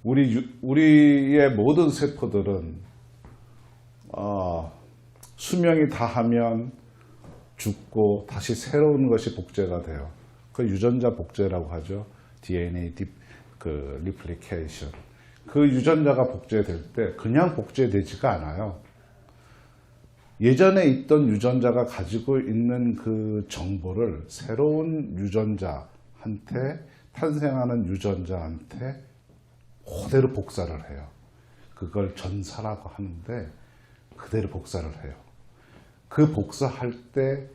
우리의 모든 세포들은 수명이 다하면 죽고 다시 새로운 것이 복제가 돼요. 그 유전자 복제라고 하죠. DNA 리플리케이션. 그 유전자가 복제될 때 그냥 복제되지가 않아요. 예전에 있던 유전자가 가지고 있는 그 정보를 새로운 유전자한테, 탄생하는 유전자한테 그대로 복사를 해요. 그걸 전사라고 하는데 그대로 복사를 해요. 그 복사할 때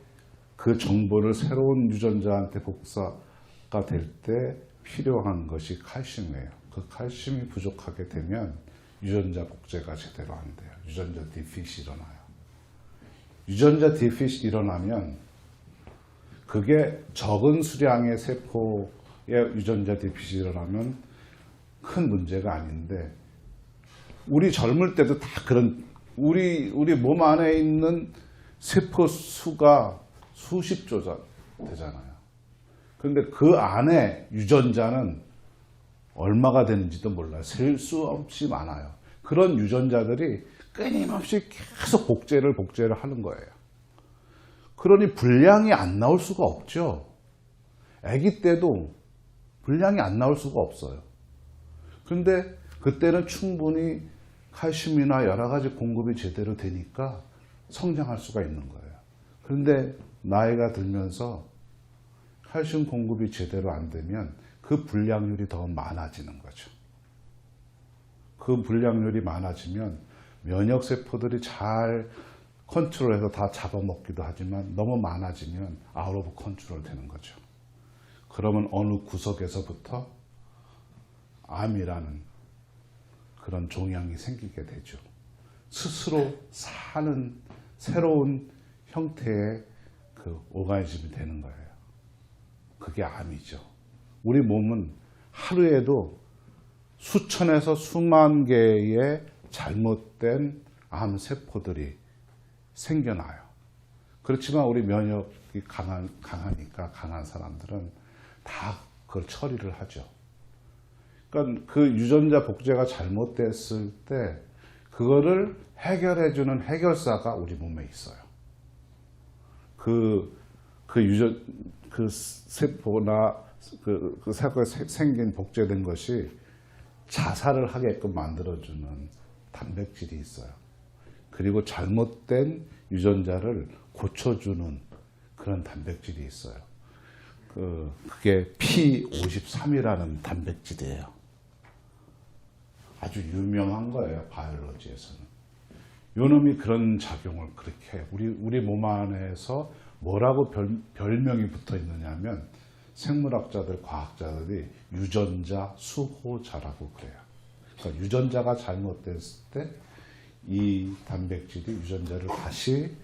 그 정보를 새로운 유전자한테 복사가 될 때 필요한 것이 칼슘이에요. 그 칼슘이 부족하게 되면 유전자 복제가 제대로 안 돼요. 유전자 디핏이 일어나요. 유전자 디핏이 일어나면 그게 적은 수량의 세포의 유전자 디핏이 일어나면 큰 문제가 아닌데, 우리 젊을 때도 다 그런, 우리 몸 안에 있는 세포 수가 수십조 되잖아요. 그런데 그 안에 유전자는 얼마가 되는지도 몰라요. 셀 수 없이 많아요. 그런 유전자들이 끊임없이 계속 복제를 하는 거예요. 그러니 분량이 안 나올 수가 없죠. 아기 때도 분량이 안 나올 수가 없어요. 그런데 그때는 충분히 칼슘이나 여러 가지 공급이 제대로 되니까 성장할 수가 있는 거예요. 그런데 나이가 들면서 칼슘 공급이 제대로 안 되면 그 분량률이 더 많아지는 거죠. 그 분량률이 많아지면 면역세포들이 잘 컨트롤해서 다 잡아먹기도 하지만 너무 많아지면 아웃 오브 컨트롤 되는 거죠. 그러면 어느 구석에서부터 암이라는 그런 종양이 생기게 되죠. 스스로 사는 새로운 형태의 그 오가니즘이 되는 거예요. 그게 암이죠. 우리 몸은 하루에도 수천에서 수만 개의 잘못된 암세포들이 생겨나요. 그렇지만 우리 면역이 강하니까 강한 사람들은 다 그걸 처리를 하죠. 그러니까 그 유전자 복제가 잘못됐을 때 그거를 해결해주는 해결사가 우리 몸에 있어요. 그 세포나 그 세포에 생긴 복제된 것이 자살을 하게끔 만들어주는 단백질이 있어요. 그리고 잘못된 유전자를 고쳐주는 그런 단백질이 있어요. 그게 P53이라는 단백질이에요. 아주 유명한 거예요, 바이올로지에서는. 요놈이 그런 작용을 그렇게 해요. 우리 몸 안에서 뭐라고 별명이 붙어 있느냐면, 생물학자들, 과학자들이 유전자 수호자라고 그래요. 그러니까 유전자가 잘못됐을 때 이 단백질이 유전자를 다시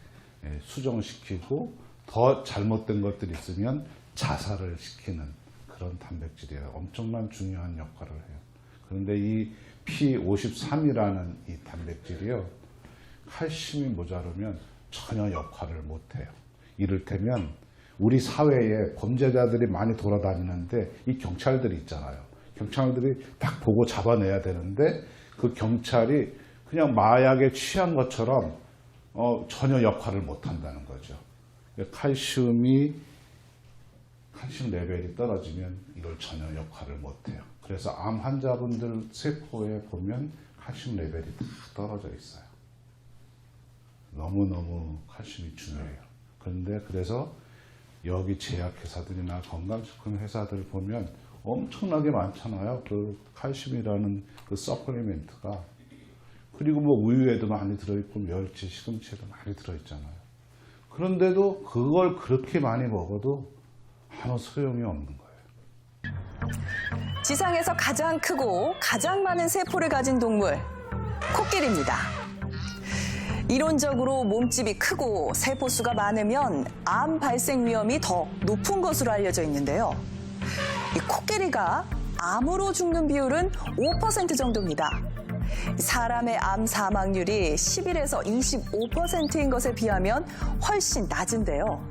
수정시키고 더 잘못된 것들이 있으면 자살을 시키는 그런 단백질이에요. 엄청난 중요한 역할을 해요. 그런데 이 P53이라는 이 단백질이요, 칼슘이 모자르면 전혀 역할을 못해요. 이를테면 우리 사회에 범죄자들이 많이 돌아다니는데 이 경찰들이 있잖아요. 경찰들이 딱 보고 잡아내야 되는데 그 경찰이 그냥 마약에 취한 것처럼 전혀 역할을 못한다는 거죠. 칼슘 레벨이 떨어지면 이걸 전혀 역할을 못해요. 그래서 암 환자분들 세포에 보면 칼슘 레벨이 다 떨어져 있어요. 너무너무 칼슘이 중요해요. 그런데 그래서 여기 제약회사들이나 건강식품 회사들 보면 엄청나게 많잖아요. 그 칼슘이라는 그 서플리멘트가. 그리고 뭐 우유에도 많이 들어있고 멸치, 시금치에도 많이 들어있잖아요. 그런데도 그걸 그렇게 많이 먹어도 아무 소용이 없는 거예요. 지상에서 가장 크고 가장 많은 세포를 가진 동물, 코끼리입니다. 이론적으로 몸집이 크고 세포수가 많으면 암 발생 위험이 더 높은 것으로 알려져 있는데요. 이 코끼리가 암으로 죽는 비율은 5% 정도입니다. 사람의 암 사망률이 11에서 25%인 것에 비하면 훨씬 낮은데요.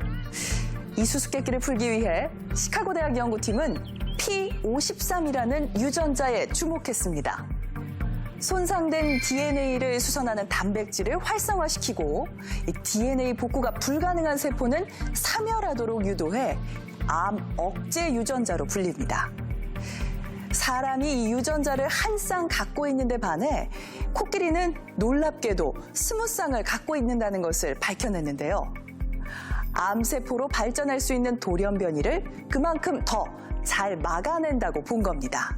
이 수수께끼를 풀기 위해 시카고 대학 연구팀은 P53이라는 유전자에 주목했습니다. 손상된 DNA를 수선하는 단백질을 활성화시키고 이 DNA 복구가 불가능한 세포는 사멸하도록 유도해 암 억제 유전자로 불립니다. 사람이 이 유전자를 한 쌍 갖고 있는데 반해 코끼리는 놀랍게도 20쌍을 갖고 있는다는 것을 밝혀냈는데요. 암세포로 발전할 수 있는 돌연 변이를 그만큼 더 잘 막아낸다고 본 겁니다.